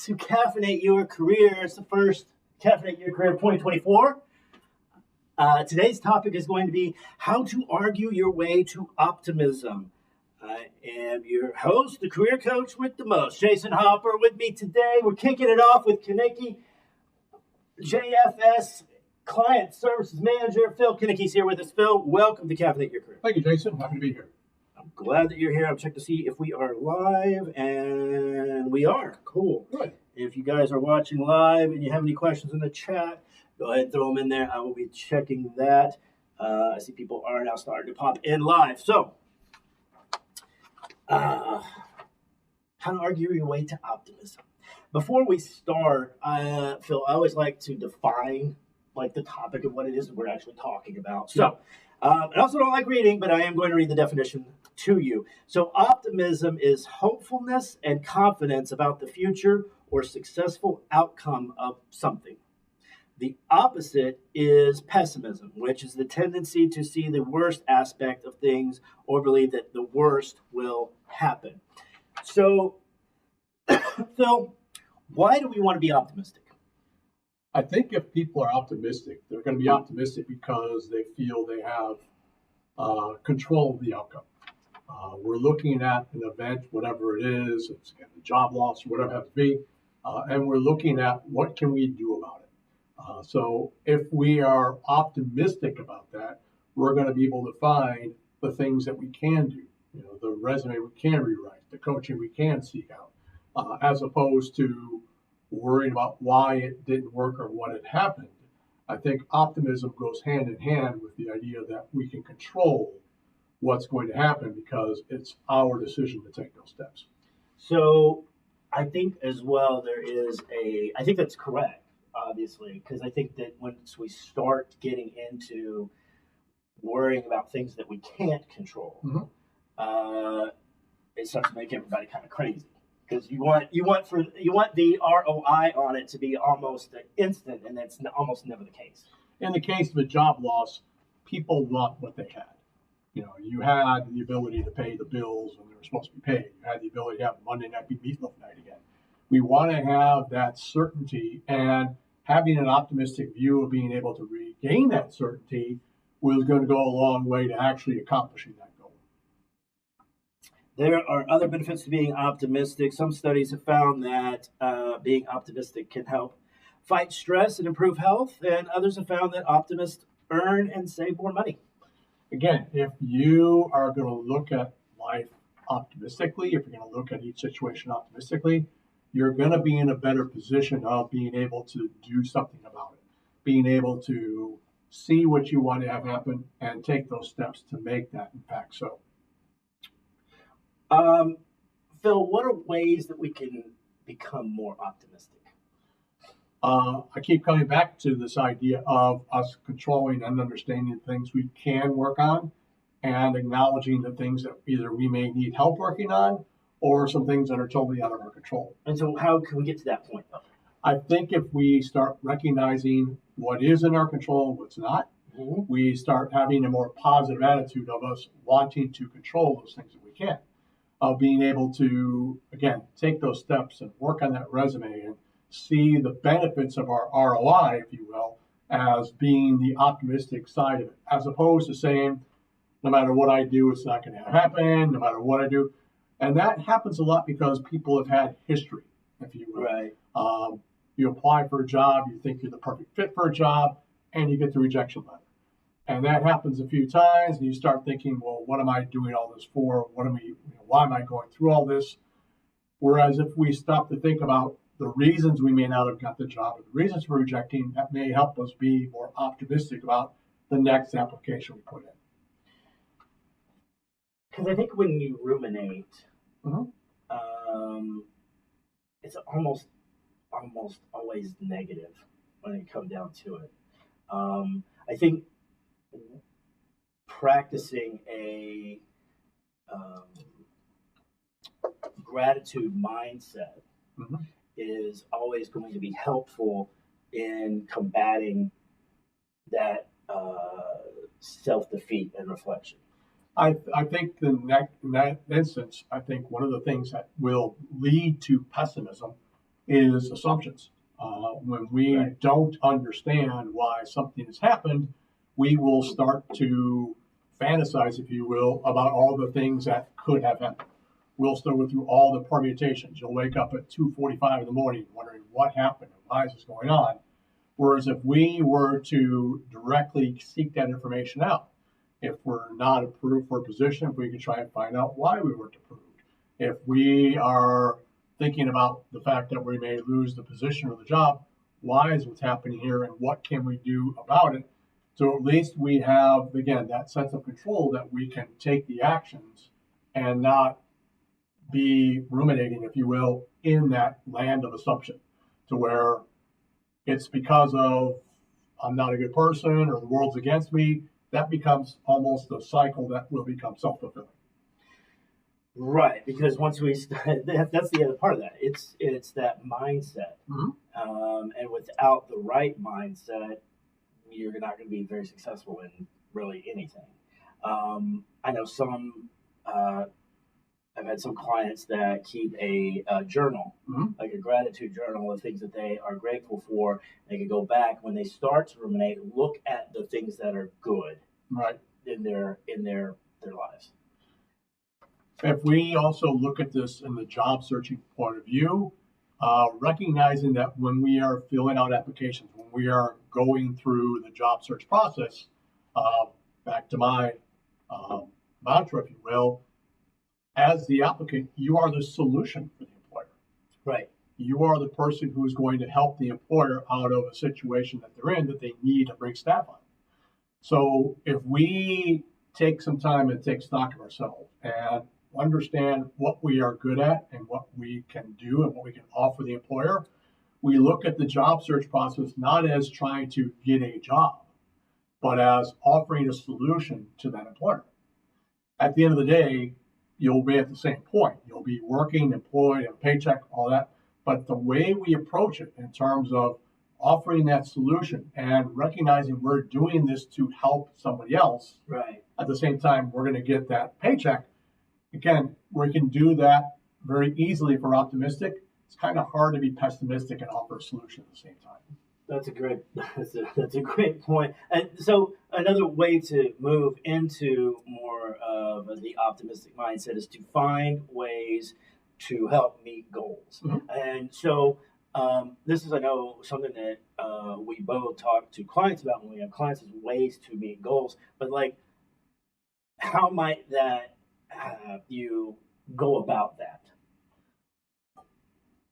to Caffeinate Your Career. It's the first Caffeinate Your Career 2024. Today's topic is going to be how to argue your way to optimism. I am your host, the career coach with the most, Jason Hopper. With me today, we're kicking it off with Konecki, JFS Client Services Manager. Phil Konecki's here with us. Phil, welcome to Caffeinate Your Career. Thank you, Jason. Happy to be here. I'm glad that you're here. I'm checking to see if we are live, and we are. Cool. Good. If you guys are watching live and you have any questions in the chat, go ahead and throw them in there. I will be checking that. I see people are now starting to pop in live. So, how to argue your way to optimism. Before we start, Phil, I always like to define the topic of what it is that we're actually talking about. So, I also don't like reading, but I am going to read the definition to you. So, optimism is hopefulness and confidence about the future or successful outcome of something. The opposite is pessimism, which is the tendency to see the worst aspect of things or believe that the worst will happen. So, Phil, why do we want to be optimistic? I think if people are optimistic, they're going to be optimistic because they feel they have control of the outcome. We're looking at an event, whatever it is, it's again, a job loss or whatever it has to be, and we're looking at what can we do about it. So if we are optimistic about that, we're going to be able to find the things that we can do, the resume we can rewrite, the coaching we can seek out, as opposed to worrying about why it didn't work or what had happened. I think optimism goes hand in hand with the idea that we can control what's going to happen because it's our decision to take those steps. So I think as well I think that's correct, obviously, because I think that once we start getting into worrying about things that we can't control, it starts to make everybody kind of crazy. Because you want the ROI on it to be almost instant, and that's almost never the case. In the case of a job loss, people want what they had. You had the ability to pay the bills when they were supposed to be paid. You had the ability to have Monday night be meatloaf night again. We want to have that certainty, and having an optimistic view of being able to regain that certainty was going to go a long way to actually accomplishing that goal. There are other benefits to being optimistic. Some studies have found that being optimistic can help fight stress and improve health, and others have found that optimists earn and save more money. Again, if you are going to look at life optimistically, if you're going to look at each situation optimistically, you're going to be in a better position of being able to do something about it, being able to see what you want to have happen and take those steps to make that in fact so. Phil, what are ways that we can become more optimistic? I keep coming back to this idea of us controlling and understanding things we can work on and acknowledging the things that either we may need help working on or some things that are totally out of our control. And so how can we get to that point, though? I think if we start recognizing what is in our control and what's not, we start having a more positive attitude of us wanting to control those things that we can. Of being able to, again, take those steps and work on that resume and see the benefits of our ROI, if you will, as being the optimistic side of it, as opposed to saying, no matter what I do, it's not going to happen, no matter what I do. And that happens a lot because people have had history, if you will. Right. You apply for a job, you think you're the perfect fit for a job, and you get the rejection letter. And that happens a few times, and you start thinking, well, what am I doing all this for? Why am I going through all this? Whereas if we stop to think about the reasons we may not have got the job, or the reasons we're rejecting, that may help us be more optimistic about the next application we put in. Because I think when you ruminate, it's almost always negative when it comes down to it. I think practicing a gratitude mindset is always going to be helpful in combating that self-defeat and reflection. I think in that instance, I think one of the things that will lead to pessimism is assumptions. When we Right. don't understand why something has happened, we will start to fantasize, if you will, about all the things that could have happened. We'll still go through all the permutations. You'll wake up at 2:45 in the morning wondering what happened and why is this going on. Whereas if we were to directly seek that information out, if we're not approved for a position, if we could try and find out why we weren't approved. If we are thinking about the fact that we may lose the position or the job, why is what's happening here and what can we do about it? So at least we have, again, that sense of control that we can take the actions and not be ruminating, if you will, in that land of assumption to where it's because of I'm not a good person or the world's against me. That becomes almost a cycle that will become self-fulfilling. Right, because once we that's the other part of that. It's that mindset, and without the right mindset, you're not going to be very successful in really anything. I know some. I've had some clients that keep a journal, like a gratitude journal of things that they are grateful for. They can go back when they start to ruminate, look at the things that are good, right, in their lives. If we also look at this in the job searching point of view, recognizing that when we are filling out applications, when we are going through the job search process, back to my mantra, if you will, as the applicant, you are the solution for the employer. Right. You are the person who is going to help the employer out of a situation that they're in that they need to bring staff on. So if we take some time and take stock of ourselves and understand what we are good at and what we can do and what we can offer the employer, we look at the job search process not as trying to get a job, but as offering a solution to that employer. At the end of the day, you'll be at the same point. You'll be working, employed, and paycheck, all that. But the way we approach it in terms of offering that solution and recognizing we're doing this to help somebody else, right, at the same time we're going to get that paycheck. Again, we can do that very easily if we're optimistic. It's kind of hard to be pessimistic and offer a solution at the same time. That's a great point. And so another way to move into more of the optimistic mindset is to find ways to help meet goals. And so this is, I know, something that we both talk to clients about when we have clients is ways to meet goals. But like, how might that you go about that?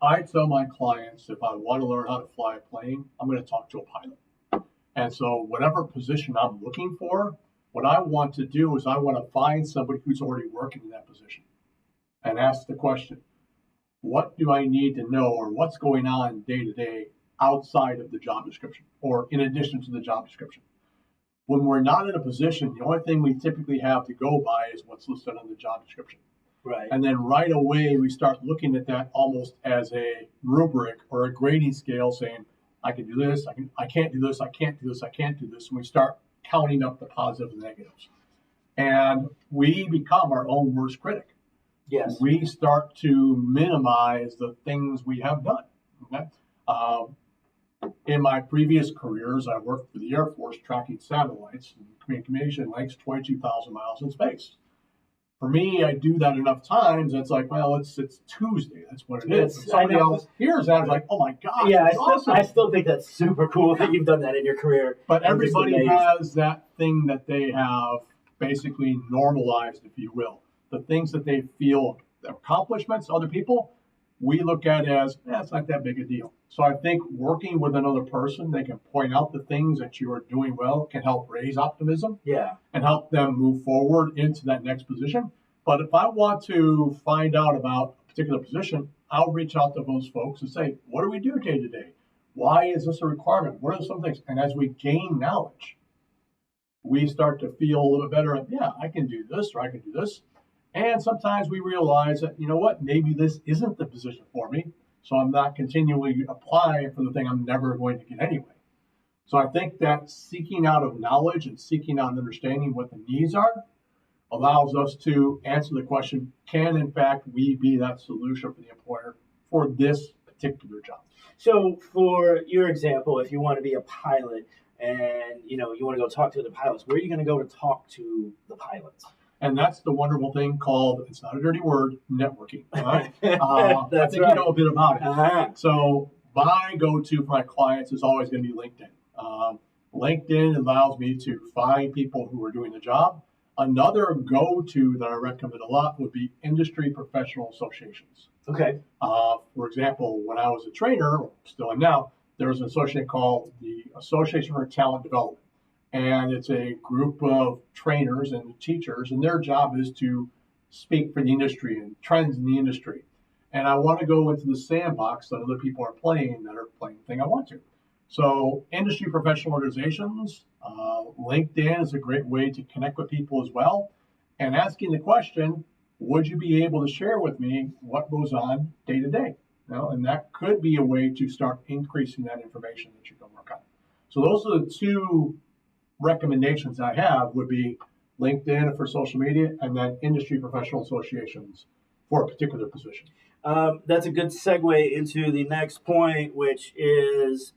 I tell my clients if I want to learn how to fly a plane, I'm going to talk to a pilot. And so whatever position I'm looking for, what I want to do is I want to find somebody who's already working in that position and ask the question, what do I need to know or what's going on day to day outside of the job description or in addition to the job description? When we're not in a position, the only thing we typically have to go by is what's listed on the job description. Right. And then right away, we start looking at that almost as a rubric or a grading scale saying, I can do this, I can't do this, I can't do this, I can't do this. And we start counting up the positives and negatives. And we become our own worst critic. Yes. We start to minimize the things we have done. Okay? In my previous careers, I worked for the Air Force tracking satellites and communication links 22,000 miles in space. For me, I do that enough times. It's like, well, it's Tuesday. That's what it is. And somebody else hears that, it's like, oh my gosh, yeah, awesome. I still think that's super cool that you've done that in your career. But everybody has that thing that they have basically normalized, if you will. The things that they feel accomplishments, other people, we look at as, it's not that big a deal. So I think working with another person, they can point out the things that you are doing well, can help raise optimism, and help them move forward into that next position. But if I want to find out about a particular position, I'll reach out to those folks and say, what do we do day to day? Why is this a requirement? What are some things? And as we gain knowledge, we start to feel a little bit better. I can do this or I can do this. And sometimes we realize that, you know what, maybe this isn't the position for me. So I'm not continually applying for the thing I'm never going to get anyway. So I think that seeking out of knowledge and seeking out and understanding what the needs are allows us to answer the question, can in fact we be that solution for the employer for this particular job. So for your example, if you want to be a pilot and you want to go talk to the pilots, where are you going to go to talk to the pilots? And that's the wonderful thing called, it's not a dirty word, networking. Right? I think right. you know a bit about it. Uh-huh. So my go-to for my clients is always going to be LinkedIn. LinkedIn allows me to find people who are doing the job. Another go-to that I recommend a lot would be industry professional associations. Okay. For example, when I was a trainer, still am now, there's an association called the Association for Talent Development. And it's a group of trainers and teachers, and their job is to speak for the industry and trends in the industry. And I want to go into the sandbox that other people are playing that are playing the thing I want to. So industry professional organizations, LinkedIn is a great way to connect with people as well. And asking the question, would you be able to share with me what goes on day to day? And that could be a way to start increasing that information that you can work on. So those are the two recommendations I have would be LinkedIn for social media and then industry professional associations for a particular position. That's a good segue into the next point, which is,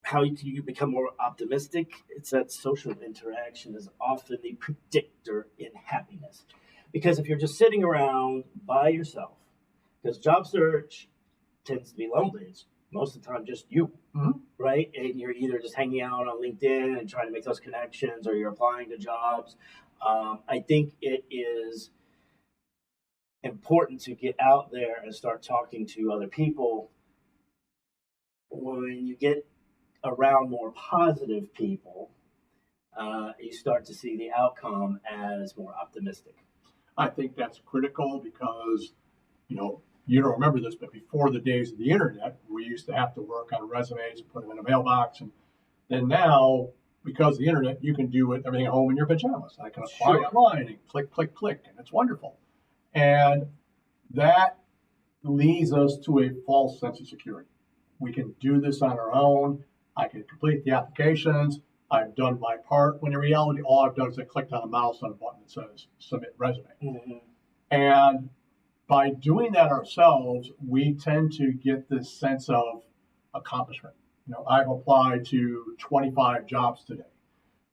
how you become more optimistic. It's that social interaction is often the predictor in happiness. Because if you're just sitting around by yourself, because job search tends to be lonely, it's most of the time just you, right? And you're either just hanging out on LinkedIn and trying to make those connections, or you're applying to jobs. I think it is important to get out there and start talking to other people. When you get around more positive people, you start to see the outcome as more optimistic. I think that's critical because, you don't remember this, but before the days of the internet, we used to have to work on resumes and put them in a mailbox. And then now, because of the internet, you can do everything at home in your pajamas. I can apply online and click, click, click, and it's wonderful. And that leads us to a false sense of security. We can do this on our own. I can complete the applications. I've done my part. When in reality, all I've done is I clicked on a mouse on a button that says submit resume. Mm-hmm. And by doing that ourselves, we tend to get this sense of accomplishment. I've applied to 25 jobs today.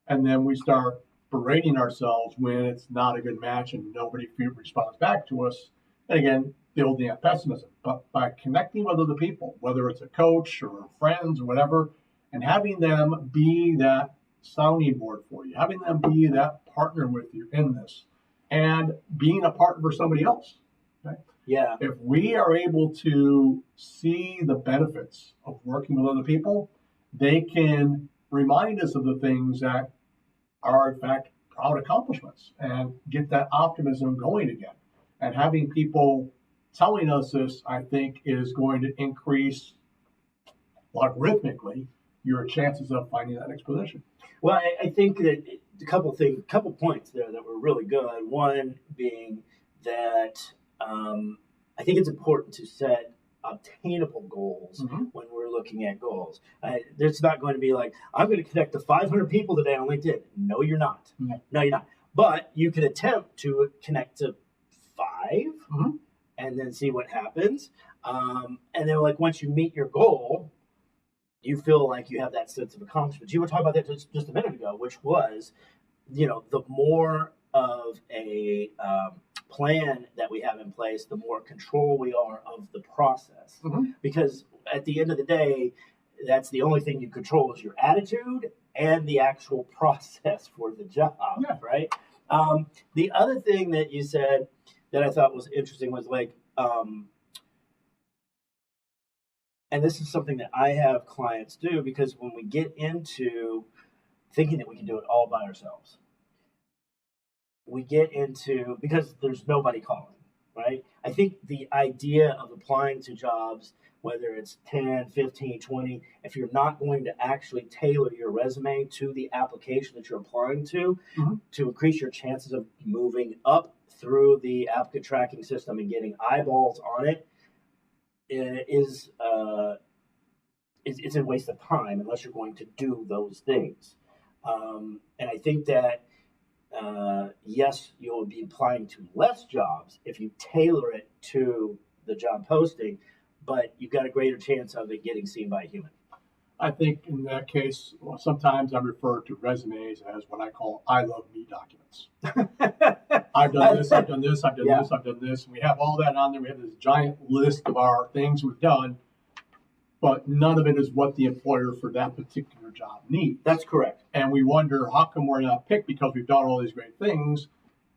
And then we start berating ourselves when it's not a good match and nobody responds back to us. And again, building that pessimism. But by connecting with other people, whether it's a coach or friends or whatever, and having them be that sounding board for you, having them be that partner with you in this, and being a partner for somebody else. Okay? Yeah. If we are able to see the benefits of working with other people, they can remind us of the things that are, in fact, proud accomplishments and get that optimism going again. And having people telling us this, I think, is going to increase logarithmically your chances of finding that next position. Well, I think that a couple points there that were really good. One being that I think it's important to set obtainable goals when we're looking at goals. There's not going to be like, I'm going to connect to 500 people today on LinkedIn. No, you're not. No, you're not. But you can attempt to connect to 5 and then see what happens. And then once you meet your goal, you feel like you have that sense of accomplishment. You were talking about that just a minute ago, which was, the more of a plan that we have in place, the more control we are of the process. Because at the end of the day, that's the only thing you control is your attitude and the actual process for the job, right? The other thing that you said that I thought was interesting was and this is something that I have clients do, because when we get into thinking that we can do it all by ourselves, we get into, because there's nobody calling, right? I think the idea of applying to jobs, whether it's 10, 15, 20, if you're not going to actually tailor your resume to the application that you're applying to increase your chances of moving up through the applicant tracking system and getting eyeballs on it, it's a waste of time unless you're going to do those things. And I think that, yes, you'll be applying to less jobs if you tailor it to the job posting, but you've got a greater chance of it getting seen by a human. I think in that case, well, sometimes I refer to resumes as what I call I love me documents. I've done this, I've done this, I've done this, I've done this. We have all that on there. We have this giant list of our things we've done, but none of it is what the employer for that particular job needs. That's correct. And we wonder, how come we're not picked because we've done all these great things?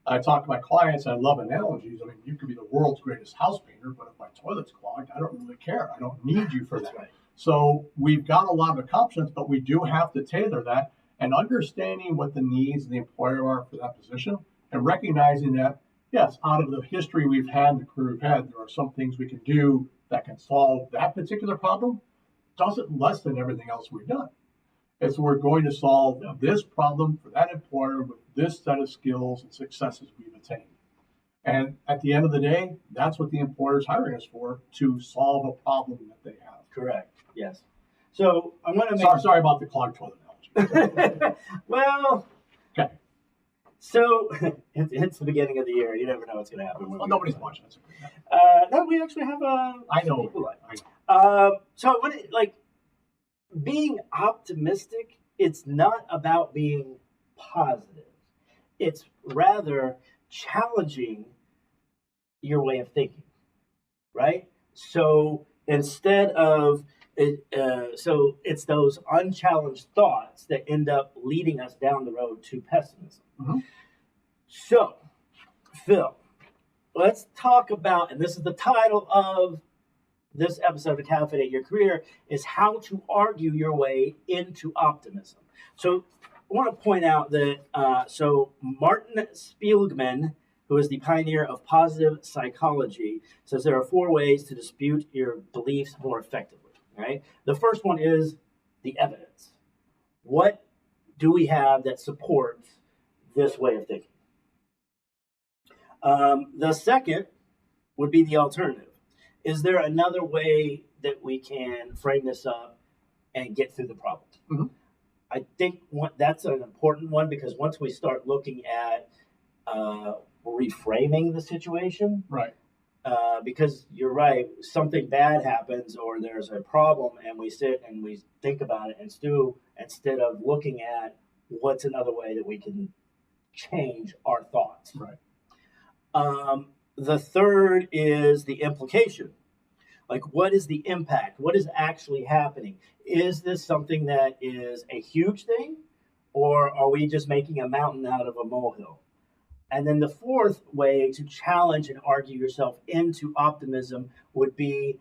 I talk to my clients, I love analogies. I mean, you could be the world's greatest house painter, but if my toilet's clogged, I don't really care. I don't need you for that. Right. So we've got a lot of accomplishments, but we do have to tailor that, and understanding what the needs of the employer are for that position, and recognizing that, yes, out of the history we've had, the career we've had, there are some things we can do that can solve that particular problem. Doesn't lessen everything else we've done. It's we're going to solve this problem for that employer with this set of skills and successes we've attained. And at the end of the day, that's what the employer is hiring us for, to solve a problem that they have. Correct. Yes. So I'm going to make... Sorry about the clogged toilet analogy. Well, okay. So it's the beginning of the year. You never know what's going to happen. Well, nobody's watching. That's okay. No, we actually have I know. People like. So when being optimistic, it's not about being positive. It's rather challenging your way of thinking, right? So instead of so it's those unchallenged thoughts that end up leading us down the road to pessimism. Mm-hmm. So, Phil, let's talk about, and this is the title of this episode of Caffeinate Your Career, is how to argue your way into optimism. So I want to point out that, so Martin Spielman, who is the pioneer of positive psychology, says there are 4 ways to dispute your beliefs more effectively. Right? The first one is the evidence. What do we have that supports this way of thinking? The second would be the alternative. Is there another way that we can frame this up and get through the problem? Mm-hmm. I think that's an important one, because once we start looking at reframing the situation, right? Because you're right, something bad happens or there's a problem, and we sit and we think about it and stew, instead of looking at what's another way that we can change our thoughts. Right. The third is the implication. Like, what is the impact? What is actually happening? Is this something that is a huge thing, or are we just making a mountain out of a molehill? And then the fourth way to challenge and argue yourself into optimism would be,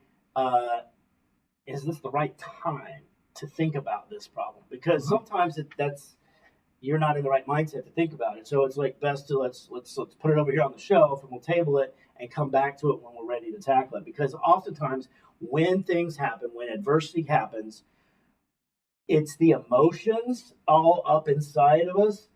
is this the right time to think about this problem? Because sometimes you're not in the right mindset to think about it. So it's like best to let's put it over here on the shelf, and we'll table it and come back to it when we're ready to tackle it. Because oftentimes when things happen, when adversity happens, it's the emotions all up inside of us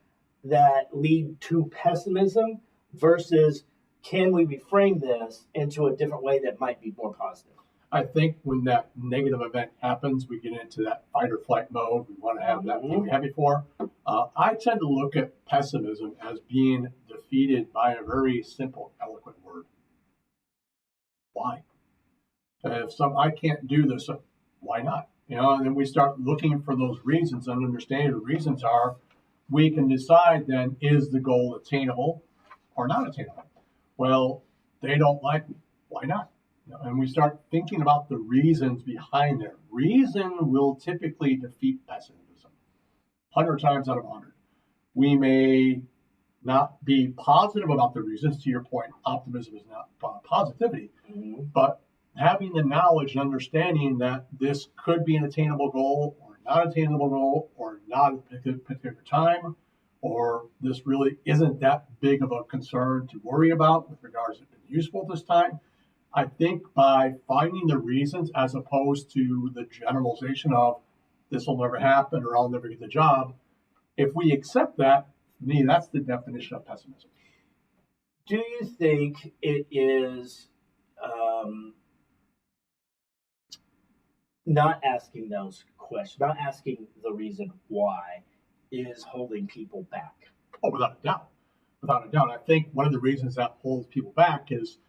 that lead to pessimism, versus can we reframe this into a different way that might be more positive? I think when that negative event happens, we get into that fight or flight mode. We want to have that thing we had before. I tend to look at pessimism as being defeated by a very simple, eloquent word. Why? If I can't do this, why not? And then we start looking for those reasons and understanding the reasons are, we can decide then, is the goal attainable or not attainable? Well, they don't like me. Why not? And we start thinking about the reasons behind there. Reason will typically defeat pessimism 100 times out of 100. We may not be positive about the reasons. To your point, optimism is not positivity, but having the knowledge and understanding that this could be an attainable goal or not attainable goal, or not at a particular time, or this really isn't that big of a concern to worry about with regards to it being useful this time. I think by finding the reasons, as opposed to the generalization of this will never happen or I'll never get the job, if we accept that, to me, that's the definition of pessimism. Do you think it is not asking those questions, not asking the reason why, is holding people back? Oh, without a doubt. Without a doubt. I think one of the reasons that holds people back is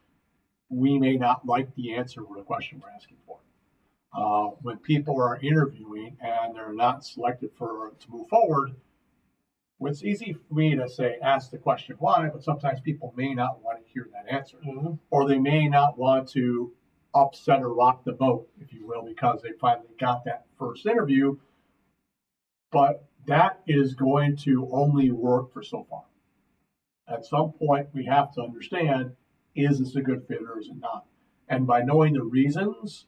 we may not like the answer or the question we're asking for. When people are interviewing and they're not selected to move forward, it's easy for me to say, ask the question why, but sometimes people may not want to hear that answer. Or they may not want to upset or rock the boat, if you will, because they finally got that first interview. But that is going to only work for so far. At some point, we have to understand, is this a good fit or is it not? And by knowing the reasons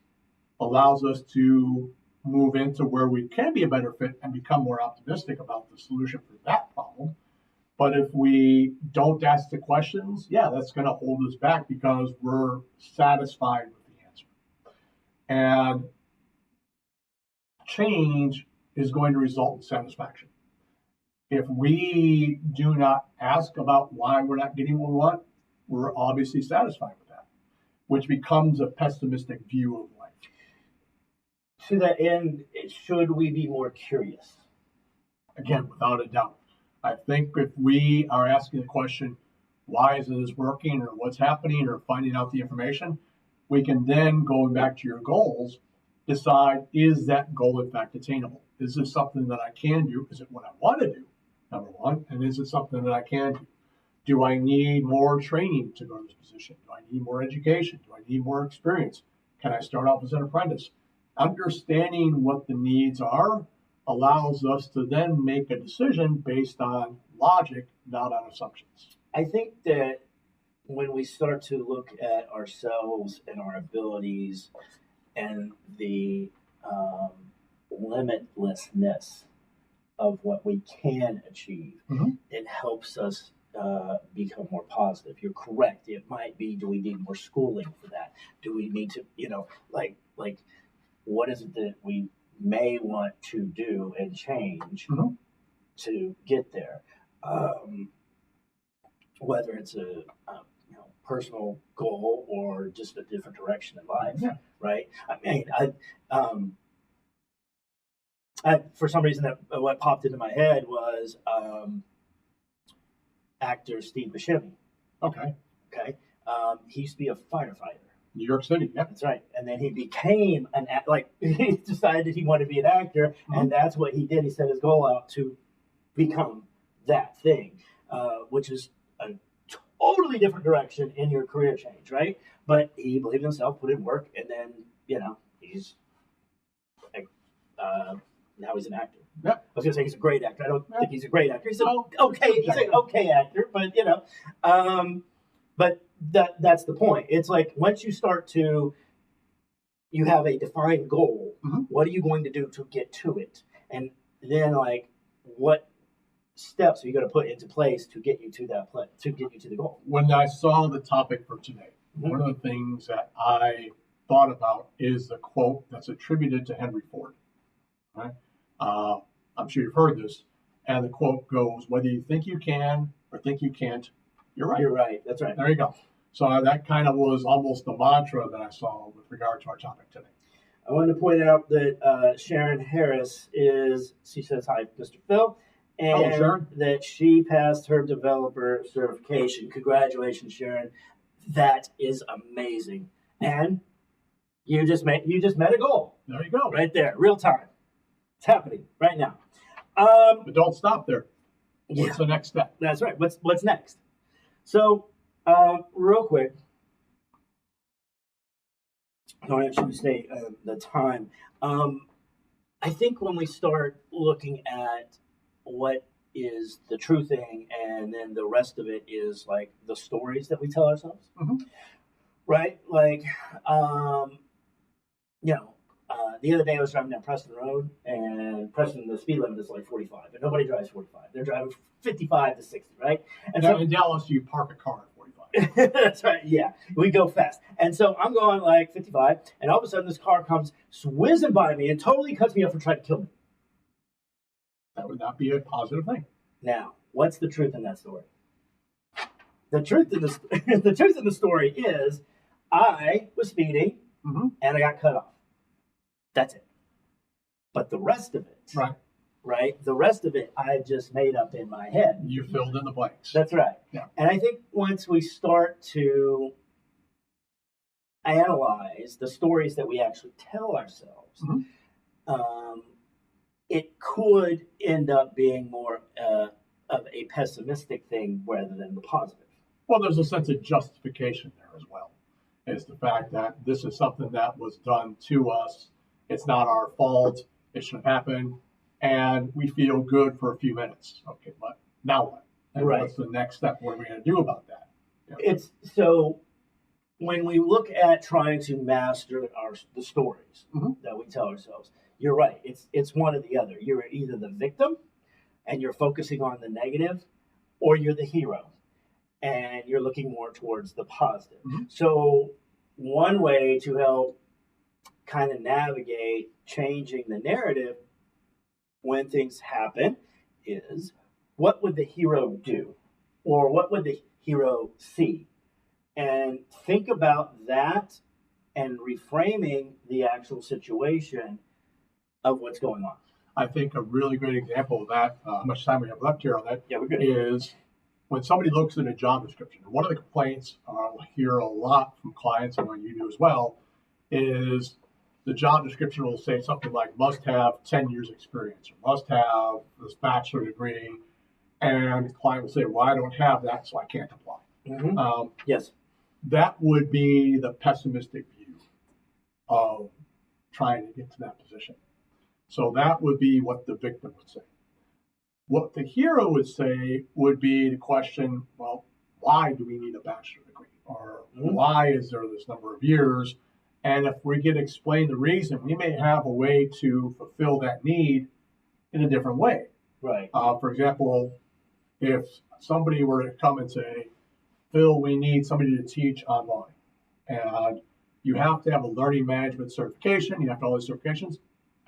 allows us to move into where we can be a better fit and become more optimistic about the solution for that problem. But if we don't ask the questions, that's going to hold us back because we're satisfied with the answer. And change is going to result in satisfaction. If we do not ask about why we're not getting what we want, we're obviously satisfied with that, which becomes a pessimistic view of life. To that end, should we be more curious? Again, without a doubt. I think if we are asking the question, why is this working or what's happening or finding out the information, we can then, going back to your goals, decide, is that goal in fact attainable? Is this something that I can do? Is it what I want to do, number one? And is it something that I can do? Do I need more training to go to this position? Do I need more education? Do I need more experience? Can I start off as an apprentice? Understanding what the needs are allows us to then make a decision based on logic, not on assumptions. I think that when we start to look at ourselves and our abilities and the limitlessness of what we can achieve, it helps us become more positive. You're correct. It might be, do we need more schooling for that? Do we need to, like what is it that we may want to do and change to get there? Whether it's a personal goal or just a different direction in life, right? I mean, I for some reason what popped into my head was actor Steve Buscemi. Okay. He used to be a firefighter. New York City, yeah. That's right. And then he became he decided he wanted to be an actor, and that's what he did. He set his goal out to become that thing, which is a totally different direction in your career change, right? But he believed in himself, put in work, and then, he's now he's an actor. Yeah. I was going to say he's a great actor. I don't think he's a great actor. He's an okay actor, but, but that's the point. It's like once you start to, you have a defined goal, what are you going to do to get to it? And then what steps are you going to put into place to get you to that place, to get you to the goal? When I saw the topic for today, one of the things that I thought about is the quote that's attributed to Henry Ford. Right? I'm sure you've heard this. And the quote goes, whether you think you can or think you can't, you're right. You're right. That's right. There you go. So that kind of was almost the mantra that I saw with regard to our topic today. I wanted to point out that Sharon Harris she says, hi, Mr. Phil, and that she passed her developer certification. Congratulations, Sharon. That is amazing. And you just met a goal. There you go. Right there, real time. It's happening right now. But don't stop there. What's the next step? That's right. What's next? So, real quick, I don't actually say the time. I think when we start looking at what is the true thing, and then the rest of it is like the stories that we tell ourselves, right? The other day I was driving down Preston Road, and Preston, the speed limit is like 45, and nobody drives 45. They're driving 55 to 60, right? And so in Dallas, you park a car at 45. That's right, yeah. We go fast. And so I'm going like 55, and all of a sudden this car comes whizzing by me and totally cuts me off and tries to kill me. That would not be a positive thing. Now, what's the truth in that story? The truth in the story is I was speeding, and I got cut off. That's it. But the rest of it, right? The rest of it, I just made up in my head. You filled in the blanks. That's right. Yeah. And I think once we start to analyze the stories that we actually tell ourselves, it could end up being more of a pessimistic thing rather than the positive. Well, there's a sense of justification there as well. It's the fact that this is something that was done to us. It's not our fault. It shouldn't happen. And we feel good for a few minutes. Okay, but now what? And Right. what's the next step? What are we going to do about that? Yeah. It's so when we look at trying to master the stories that we tell ourselves, you're right. It's one or the other. You're either the victim and you're focusing on the negative, or you're the hero and you're looking more towards the positive. So one way to help kind of navigate changing the narrative when things happen is, what would the hero do? Or what would the hero see? And think about that and reframing the actual situation of what's going on. I think a really great example of that, how much time we have left here on that, Yeah, we're good. is when somebody looks at a job description. One of the complaints I hear a lot from clients, and what you do as well, is the job description will say something like must have 10 years experience or must have this bachelor degree. And the client will say, well, I don't have that, so I can't apply. Yes. That would be the pessimistic view of trying to get to that position. So that would be what the victim would say. What the hero would say would be the question, well, why do we need a bachelor degree? Or why is there this number of years? And if we can explain the reason, we may have a way to fulfill that need in a different way. Right. For example, if somebody were to come and say, Phil, we need somebody to teach online, and you have to have a learning management certification, you have all these certifications.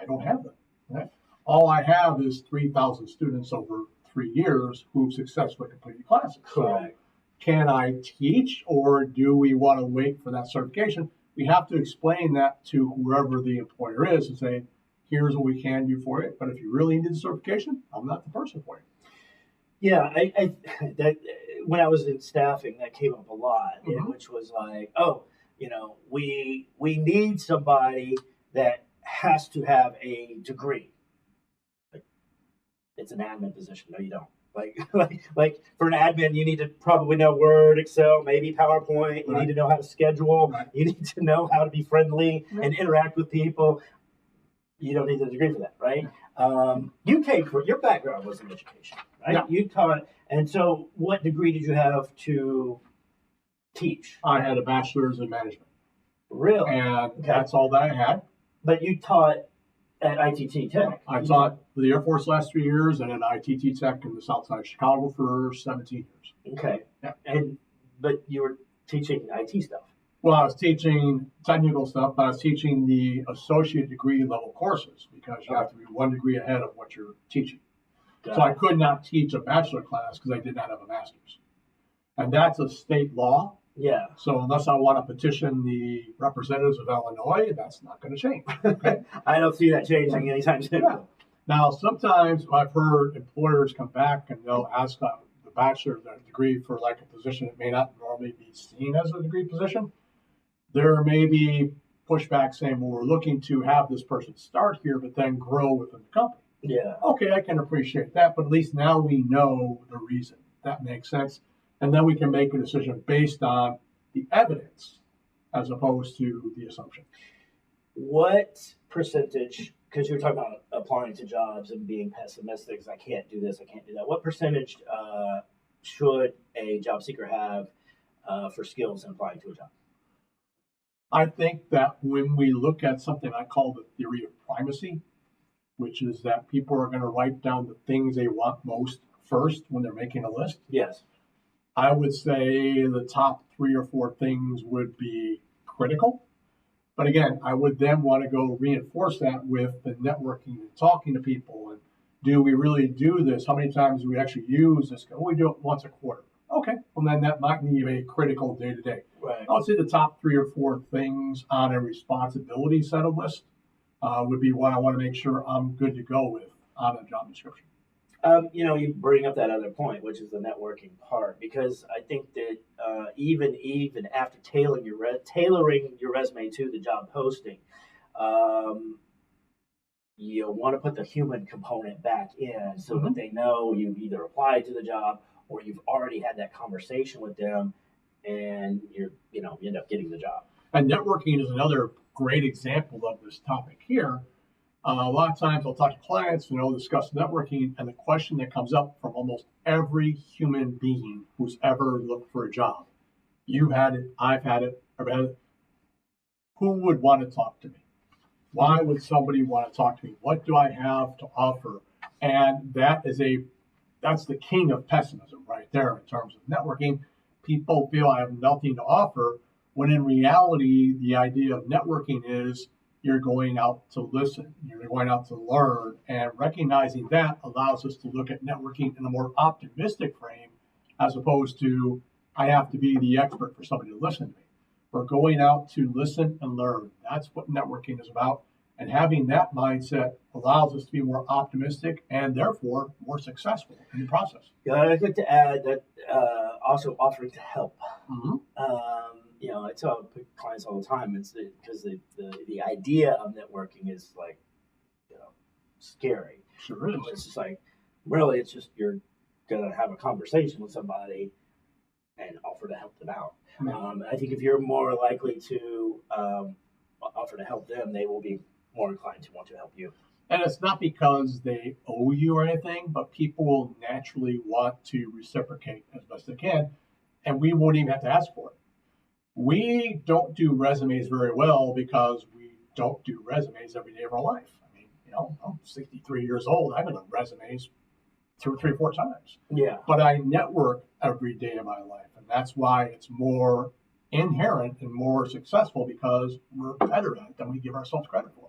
I don't have them. Right? All I have is 3,000 students over 3 years who've successfully completed classes. Correct. So can I teach, or do we want to wait for that certification? We have to explain that to whoever the employer is and say, here's what we can do for it. But if you really need the certification, I'm not the person for you. Yeah, that when I was in staffing, that came up a lot, which was like, oh, we need somebody that has to have a degree. Like, it's an admin position. No, you don't. Like for an admin, you need to probably know Word, Excel, maybe PowerPoint. You need to know how to schedule. Right. You need to know how to be friendly and interact with people. You don't need a degree for that, right? You came from, your background was in education, right? Yeah. You taught, and so what degree did you have to teach? I had a bachelor's in management. Really? And that's all that I had. But you taught at ITT Tech. I taught for the Air Force the last 3 years and at ITT Tech in the south side of Chicago for 17 years. Okay. Yeah. But you were teaching IT stuff. Well, I was teaching technical stuff, but I was teaching the associate degree level courses because you have to be 1 degree ahead of what you're teaching. So I could not teach a bachelor class because I did not have a master's. And that's a state law. Yeah. So unless I want to petition the representatives of Illinois, that's not going to change. Okay? I don't see that changing anytime soon. Yeah. Now, sometimes I've heard employers come back and they'll ask the bachelor degree for like a position that may not normally be seen as a degree position. There may be pushback saying, well, we're looking to have this person start here, but then grow within the company. Yeah. Okay, I can appreciate that, but at least now we know the reason. That makes sense. And then we can make a decision based on the evidence as opposed to the assumption. What percentage, because you're talking about applying to jobs and being pessimistic, I can't do this, I can't do that. What percentage should a job seeker have for skills in applying to a job? I think that when we look at something I call the theory of primacy, which is that people are going to write down the things they want most first when they're making a list. Yes. I would say the top 3 or 4 things would be critical. But again, I would then want to go reinforce that with the networking and talking to people. And do we really do this? How many times do we actually use this? Oh, we do it once a quarter. Okay, well then that might be a critical day-to-day. Right. I would say the top 3 or 4 things on a responsibility set of list would be what I want to make sure I'm good to go with on a job description. You bring up that other point, which is the networking part, because I think that even after tailoring your resume to the job posting, um, you want to put the human component back in so that they know you've either applied to the job or you've already had that conversation with them, and you end up getting the job. And networking is another great example of this topic here. A lot of times I'll talk to clients and I'll discuss networking, and the question that comes up from almost every human being who's ever looked for a job, you had it, I've had it, who would want to talk to me? Why would somebody want to talk to me? What do I have to offer? And that's the king of pessimism right there in terms of networking. People feel I have nothing to offer, when in reality, the idea of networking is you're going out to listen, you're going out to learn, and recognizing that allows us to look at networking in a more optimistic frame, as opposed to I have to be the expert for somebody to listen to me. We're going out to listen and learn. That's what networking is about. And having that mindset allows us to be more optimistic and therefore more successful in the process. Yeah, I'd like to add that also offering to help. Mm-hmm. I tell clients all the time, it's because the idea of networking is like, scary. Sure is. It's just like, really, it's just you're gonna have a conversation with somebody and offer to help them out. Mm-hmm. I think if you're more likely to offer to help them, they will be more inclined to want to help you. And it's not because they owe you or anything, but people will naturally want to reciprocate as best they can, and we won't even have to ask for it. We don't do resumes very well because we don't do resumes every day of our life. I mean, I'm 63 years old. I've done resumes 2 or 3 or 4 times. Yeah. But I network every day of my life, and that's why it's more inherent and more successful, because we're better at it than we give ourselves credit for.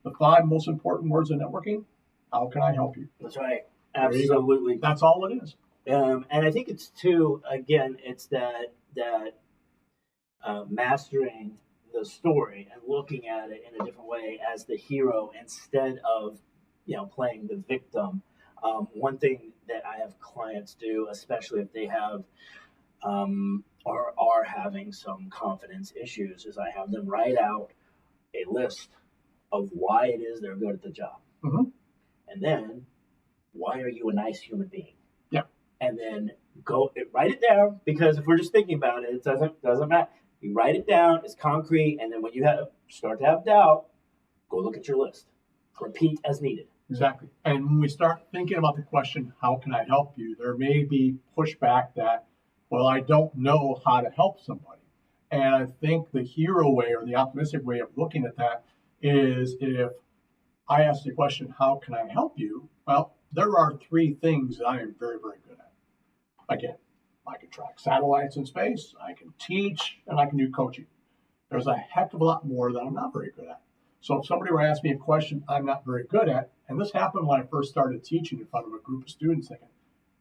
The 5 most important words of networking: how can I help you? That's right. Absolutely. That's all it is. And I think it's too, again, it's that mastering the story and looking at it in a different way as the hero instead of, playing the victim. One thing that I have clients do, especially if they have or are having some confidence issues, is I have them write out a list of why it is they're good at the job. Mm-hmm. And then, why are you a nice human being? Yeah. And then write it down, because if we're just thinking about it, it doesn't matter. You write it down, it's concrete, and then when you start to have doubt, go look at your list. Repeat as needed. Exactly. And when we start thinking about the question, how can I help you? There may be pushback that, well, I don't know how to help somebody. And I think the hero way, or the optimistic way of looking at that, is if I ask the question, how can I help you? Well, there are 3 things that I am very, very good at. Again, I can track satellites in space, I can teach, and I can do coaching. There's a heck of a lot more that I'm not very good at. So if somebody were to ask me a question I'm not very good at, and this happened when I first started teaching in front of a group of students, thinking,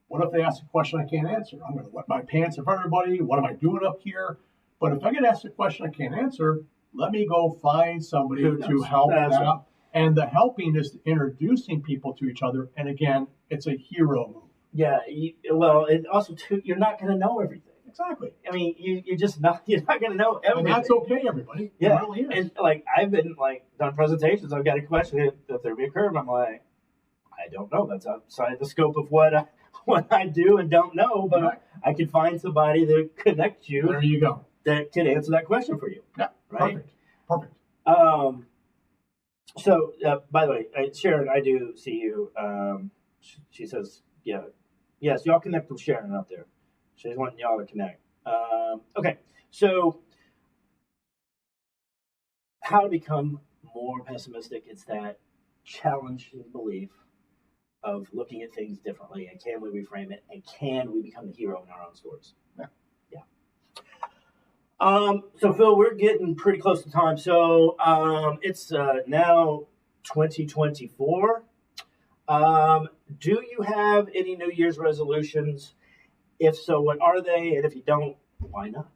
what if they ask a question I can't answer? I'm going to wet my pants in front of everybody. What am I doing up here? But if I get asked a question I can't answer, let me go find somebody to help out. And the helping is introducing people to each other. And again, it's a hero move. Yeah. And also too, you're not going to know everything. Exactly. I mean, you're not going to know everything. And that's okay, everybody. Yeah. It really is. And I've been done presentations. I've got a question that there be a curve. I'm like, I don't know. That's outside the scope of what I do and don't know. But right. I can find somebody that connects you. There you go. That can answer that question for you. Yeah. Right. Perfect. So, by the way, Sharon, I do see you. She says, yeah, yes, y'all connect with Sharon out there. She's wanting y'all to connect. Okay, so how to become more pessimistic? It's that challenging belief of looking at things differently, and can we reframe it, and can we become the hero in our own stories? Yeah. So Phil, we're getting pretty close to time. So it's now 2024. Do you have any New Year's resolutions? If so, what are they? And if you don't, why not?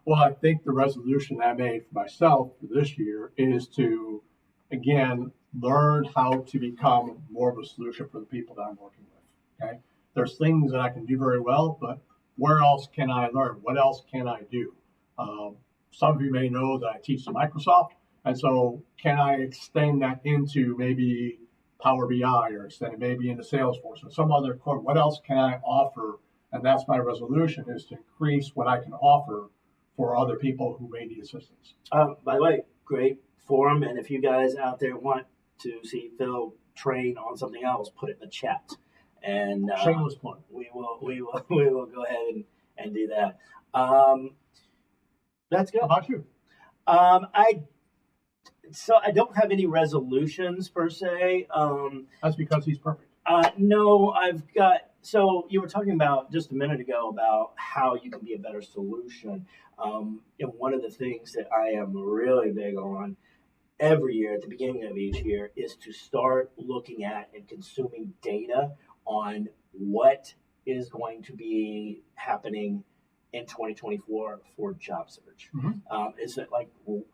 Well, I think the resolution I made for myself for this year is to, again, learn how to become more of a solution for the people that I'm working with. Okay, there's things that I can do very well, but where else can I learn? What else can I do? Some of you may know that I teach to Microsoft, and so can I extend that into maybe Power BI or extend it maybe into Salesforce or some other core? What else can I offer? And that's my resolution, is to increase what I can offer for other people who may need assistance. By the way, great forum, and if you guys out there want to see Phil train on something else, put it in the chat. And shameless plug. We will go ahead and do that. That's good. How about you? I don't have any resolutions per se. That's because he's perfect. No, I've got. So you were talking about just a minute ago about how you can be a better solution. And one of the things that I am really big on every year at the beginning of each year is to start looking at and consuming data on what is going to be happening in 2024 for job search. It's like it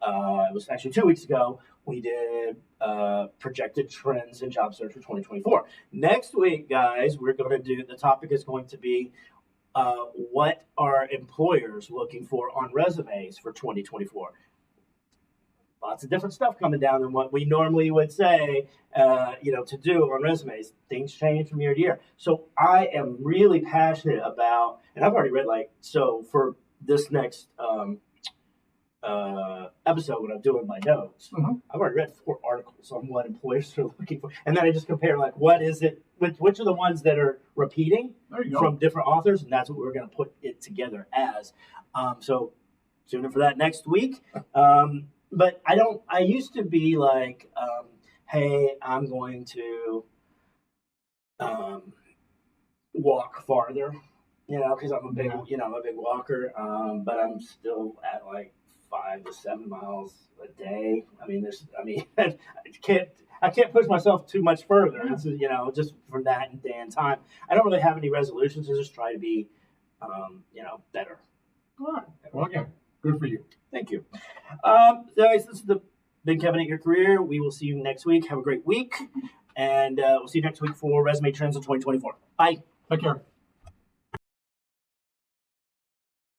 was actually 2 weeks ago we did projected trends in job search for 2024. Next week, guys, we're going to do, the topic is going to be what are employers looking for on resumes for 2024. Lots of different stuff coming down than what we normally would say, to do on resumes. Things change from year to year. So I am really passionate about, and I've already read for this next episode when I'm doing my notes, I've already read 4 articles on what employers are looking for. And then I just compare, what is it, which are the ones that are repeating from different authors, and that's what we're going to put it together as. So tune in for that next week. But I used to be like, hey, I'm going to walk farther, because I'm a big walker, but I'm still at 5 to 7 miles a day. I can't push myself too much further. It's, just from that day and time. I don't really have any resolutions. I just try to be, better. All right. Well, again, good for you. Thank you. Guys, this is the Big Caffeinate Your Career. We will see you next week. Have a great week. And we'll see you next week for Resume Trends of 2024. Bye. Take care.